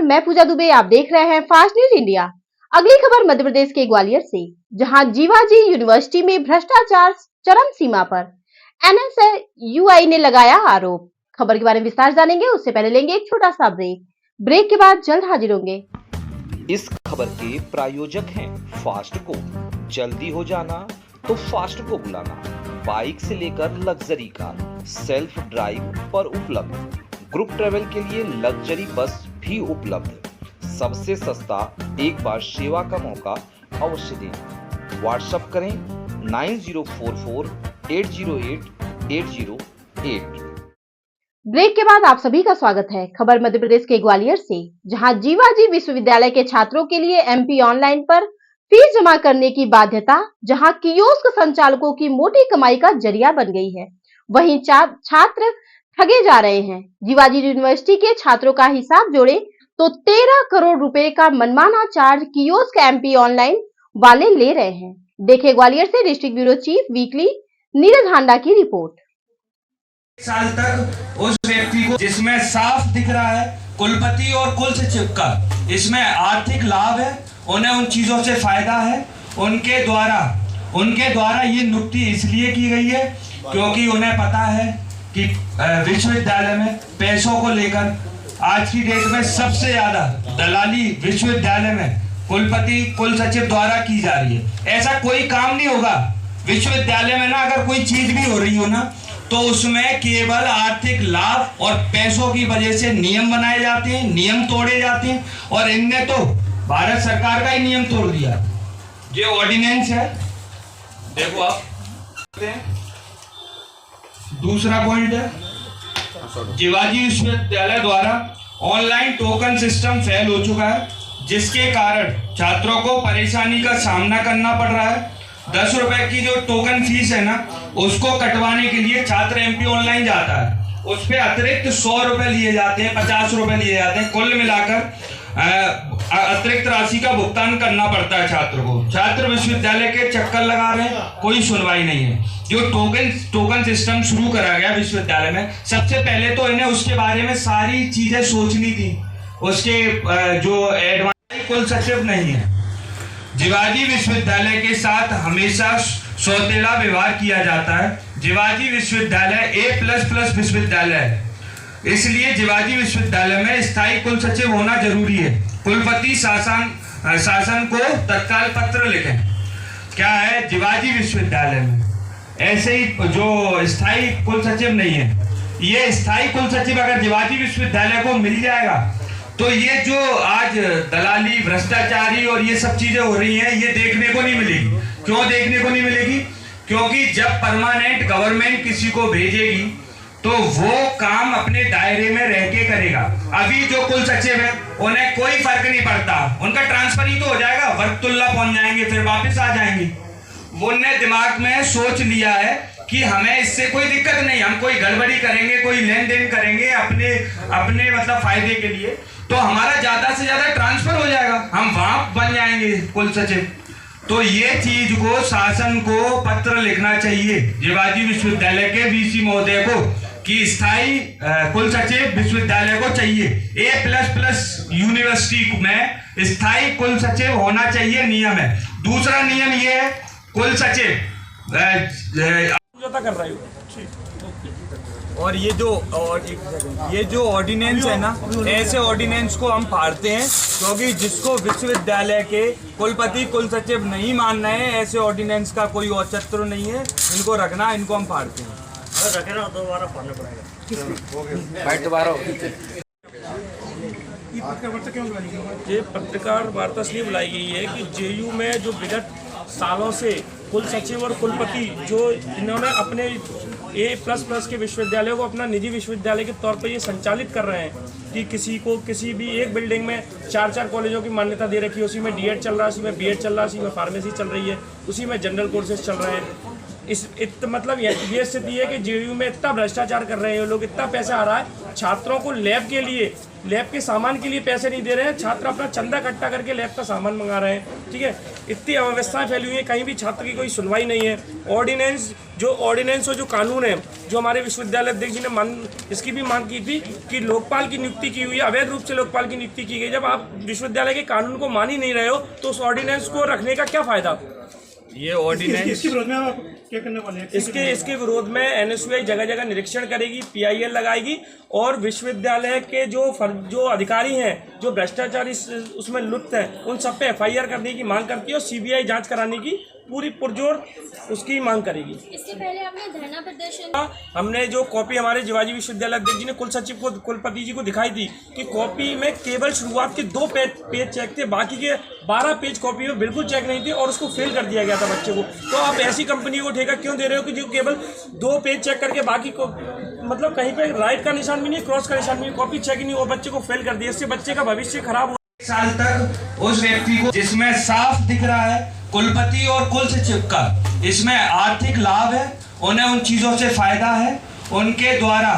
मैं पूजा दुबे। आप देख रहे हैं फास्ट न्यूज इंडिया। अगली खबर मध्य प्रदेश के ग्वालियर से, जहां जीवाजी यूनिवर्सिटी में भ्रष्टाचार चरम सीमा पर। एनएसयूआई ने लगाया आरोप। खबर के बारे में विस्तार जानेंगे, उससे पहले लेंगे एक छोटा सा ब्रेक के बाद जल्द हाजिर होंगे। इस खबर के प्रायोजक हैं फास्ट को। जल्दी हो जाना तो फास्ट को बुलाना। बाइक से लेकर लग्जरी कार सेल्फ ड्राइव पर उपलब्ध। ग्रुप ट्रेवल के लिए लग्जरी बस भी उपलब्ध। सबसे सस्ता एक बार सेवा का मौका अवश्य दें। व्हाट्सएप करें 9044808808। ब्रेक के बाद आप सभी का स्वागत है। खबर मध्य प्रदेश के ग्वालियर से, जहां जीवाजी विश्वविद्यालय के छात्रों के लिए एमपी ऑनलाइन पर फीस जमा करने की बाध्यता, जहां कियोस्क संचालकों की मोटी कमाई का जरिया बन गई है, वहीं छात्र ठगे जा रहे हैं। जीवाजी यूनिवर्सिटी के छात्रों का हिसाब जोड़े तो 13 करोड़ रुपए का मनमाना चार्ज कियोस्क एमपी ऑनलाइन वाले ले रहे हैं। देखे ग्वालियर से district bureau chief weekly Neeraj Handa की रिपोर्ट। साल तक उस व्यक्ति को, जिसमें साफ दिख रहा है कुलपति और कुल सचिव का इसमें आर्थिक लाभ है, उन्हें उन चीजों से फायदा है। उनके द्वारा ये नियुक्ति इसलिए की गई है क्योंकि उन्हें पता है कि विश्वविद्यालय में पैसों को लेकर आज की डेट में सबसे ज्यादा दलाली विश्वविद्यालय में कुलपति कुल सचिव द्वारा की जा रही है। ऐसा कोई काम नहीं होगा विश्वविद्यालय में ना, अगर कोई चीज भी हो रही हो ना, तो उसमें केवल आर्थिक लाभ और पैसों की वजह से नियम बनाए जाते हैं, नियम तोड़े जाते हैं। और इनने तो भारत सरकार का ही नियम तोड़ दिया। ये ऑर्डिनेंस है, देखो आप। दूसरा पॉइंट है, जीवाजी विश्वविद्यालय द्वारा ऑनलाइन टोकन सिस्टम फेल हो चुका है, जिसके कारण छात्रों को परेशानी का सामना करना पड़ रहा है। 10 रुपए की जो टोकन फीस है ना, उसको कटवाने के लिए छात्र एमपी ऑनलाइन जाता है, उस पे अतिरिक्त 100 रुपए लिए जाते हैं, 50 रुपए लिए जाते हैं। कुल मिलाकर अतिरिक्त राशि का भुगतान करना पड़ता है छात्र को। छात्र विश्वविद्यालय के चक्कर लगा रहे हैं, कोई सुनवाई नहीं है। जो टोकन सिस्टम शुरू करा गया विश्वविद्यालय में, सबसे पहले तो इन्हें उसके बारे में सारी चीजें सोचनी थी। उसके जो एडवाइस कुल सचिव नहीं है। जीवाजी विश्वविद्यालय के साथ हमेशा सौतेला व्यवहार किया जाता है। जीवाजी विश्वविद्यालय A++ विश्वविद्यालय है, इसलिए जीवाजी विश्वविद्यालय में स्थायी कुल सचिव होना जरूरी है। कुलपति शासन को तत्काल पत्र लिखें। क्या है, जीवाजी विश्वविद्यालय में ऐसे ही जो स्थायी कुल सचिव नहीं है, ये स्थायी कुल सचिव अगर जीवाजी विश्वविद्यालय को मिल जाएगा तो ये जो आज दलाली, भ्रष्टाचारी और ये सब चीजें हो रही हैं, ये देखने को नहीं मिलेगी। क्यों देखने को नहीं मिलेगी? क्योंकि जब परमानेंट गवर्नमेंट किसी को भेजेगी तो वो काम अपने दायरे में रह के करेगा। अभी जो कुल सचिव है उन्हें कोई फर्क नहीं पड़ता, उनका ट्रांसफर ही तो हो जाएगा, वर्कतुल्ला पहुंच जाएंगे, फिर वापस आ जाएंगे। वो ने दिमाग में सोच लिया है कि हमें इससे कोई दिक्कत नहीं, हम कोई गड़बड़ी करेंगे, कोई लेन देन करेंगे अपने मतलब फायदे के लिए, तो हमारा ज्यादा से ज्यादा ट्रांसफर हो जाएगा, हम वहां बन जाएंगे कुल सचिव। तो ये चीज को शासन को पत्र लिखना चाहिए जीवाजी विश्वविद्यालय के वीसी महोदय को कि स्थायी कुल सचिव विश्वविद्यालय को चाहिए। A++ यूनिवर्सिटी में स्थायी कुल सचिव होना चाहिए, नियम है। दूसरा नियम ये है, कुल सचिव कर रही हूँ। और ये जो ऑर्डिनेंस है ना, ऐसे ऑर्डिनेंस को हम फाड़ते हैं, क्योंकि जिसको विश्वविद्यालय के कुलपति कुल सचिव नहीं मान रहे हैं, ऐसे ऑर्डिनेंस का कोई औचित्य नहीं है। इनको रखना, इनको हम फाड़ते हैं। रखे ना, दोबारा फाड़ना पड़ेगा। ये पत्रकार वार्ता इसलिए बुलाई गई है कि जेयू में जो विगत सालों से कुल सचिव और कुलपति जो इन्होंने अपने A++ के विश्वविद्यालय को अपना निजी विश्वविद्यालय के तौर पर ये संचालित कर रहे हैं कि किसी भी एक बिल्डिंग में 4 कॉलेजों की मान्यता दे रखी है, उसी में D.Ed चल रहा है, उसी में B.Ed चल रहा है, उसी में फार्मेसी चल रही है, उसी में जनरल कोर्सेज चल रहे हैं। मतलब ये स्थिति है कि जेयू में इतना भ्रष्टाचार कर रहे हैं लोग, इतना पैसा आ रहा है छात्रों को लैब के सामान के लिए पैसे नहीं दे रहे हैं, छात्र अपना चंदा इकट्ठा करके लैब का सामान मंगा रहे हैं। ठीक है, इतनी अव्यवस्थाएं फैली हुई हैं, कहीं भी छात्र की कोई सुनवाई नहीं है। ऑर्डिनेंस और जो कानून है, जो हमारे विश्वविद्यालय अध्यक्ष जी ने इसकी भी मांग की थी कि लोकपाल की नियुक्ति की हुई है, अवैध रूप से लोकपाल की नियुक्ति की गई। जब आप विश्वविद्यालय के कानून को मान ही नहीं रहे हो तो उस ऑर्डिनेंस को रखने का क्या फायदा? ये ऑर्डिनेंस इसके विरोध में आप क्या करने वाले हैं? इसके विरोध में एनएसयूआई जगह जगह निरीक्षण करेगी, पीआईएल लगाएगी और विश्वविद्यालय के जो अधिकारी हैं, जो भ्रष्टाचारी उसमें लुप्त हैं, उन सब पे एफआईआर करने की मांग करती है और सीबीआई जांच कराने की पूरी पुरजोर उसकी मांग करेगी। इससे पहले आपने धरना प्रदर्शन हमने जो कॉपी हमारे शिवाजी विश्वविद्यालय अध्यक्ष जी ने कुल सचिव को, कुलपति जी को दिखाई थी कि कॉपी में केवल शुरुआत के 2 पेज चेक थे, बाकी के 12 पेज कॉपी में बिल्कुल चेक नहीं थे और उसको फेल कर दिया गया था बच्चे को। तो आप ऐसी कंपनी को ठेका क्यों दे रहे हो कि जो केवल 2 पेज चेक करके बाकी को मतलब कहीं पे राइट का निशान भी नहीं, क्रॉस का निशान भी नहीं, कॉपी चेक ही नहीं, और बच्चे को फेल कर दिया। इससे बच्चे का भविष्य खराब हो। 1 साल तक उस व्यक्ति को, जिसमें साफ दिख रहा है कुलपति और कुल सचिव का इसमें आर्थिक लाभ है, उन्हें उन चीजों से फायदा है, उनके द्वारा